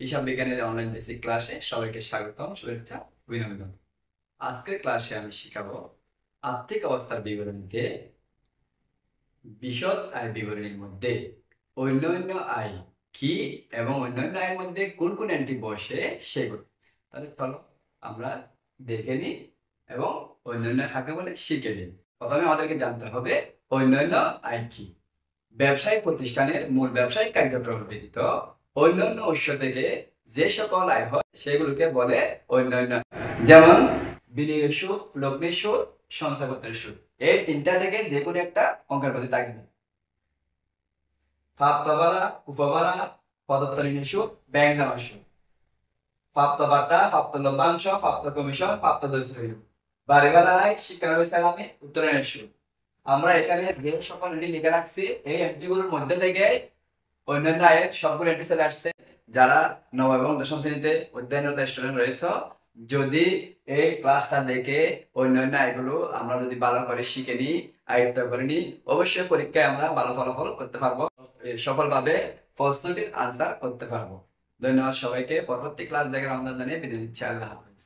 হিসাব বিজ্ঞানের online basic ক্লাসে সবাইকে স্বাগতম, শুভেচ্ছা, অভিনন্দন। আজকের ক্লাসে আমি শিখাবো আর্থিক অবস্থার বিবরণীতে বিশদ আয় বিবরণীর মধ্যে অন্যান্য আয় কি এবং অন্যান্য আয়ের মধ্যে কোন কোন এন্ট্রি বসে সেগুলো। তাহলে চলো আমরা দেখে নিই এবং অন্যান্য কাকে বলে শিখে নিই। প্রথমে আমাদেরকে জানতে হবে অন্যান্য আয় কি। ব্যবসায়িক প্রতিষ্ঠানের মূল ব্যবসায়িক কার্যক্রম ব্যতীত অন্যান্য উৎস থেকে যে সকল আয় হয় সেগুলোকে বলে অন্যান্য। যেমন বিনিয়োগের সুদ, লগ্নির সুদ, সঞ্চয়পত্রের সুদ, এই তিনটা থেকে যে কোনো একটা অঙ্কের প্রতি থাকবে। প্রাপ্ত ভাড়া, উপভাড়া, প্রদত্ত ঋণের সুদ, ব্যাংক জমার সুদ, প্রাপ্ত ভাতা, প্রাপ্ত লভ্যাংশ, প্রাপ্ত কমিশন, প্রাপ্ত দস্তুর, বাড়ি ভাড়া আয়, শিক্ষানবিশ সালামি, উত্তোলনের সুদ। আমরা এখানে যে সকল এন্ট্রি লিখে রাখছি এই এন্ট্রিগুলোর মধ্যে থেকে অন্যান্য আয়ের সবগুলো এন্ট্রি চলে আসছে। যারা নবম এবং দশম শ্রেণীতে অধ্যয়নরত স্টুডেন্ট রয়েছে, যদি এই ক্লাসটা দেখে অন্যান্য আয়গুলো আমরা যদি ভালো করে শিখে নিই, আয়ত্ত করে নিই, অবশ্যই পরীক্ষায় আমরা ভালো ফলাফল করতে পারবো, সফলভাবে প্রশ্নটির আনসার করতে পারবো। ধন্যবাদ সবাইকে। পরবর্তী ক্লাস দেখার আমন্ত্রণ জানিয়ে বিদায় নিচ্ছি। আল্লাহ হাফেজ।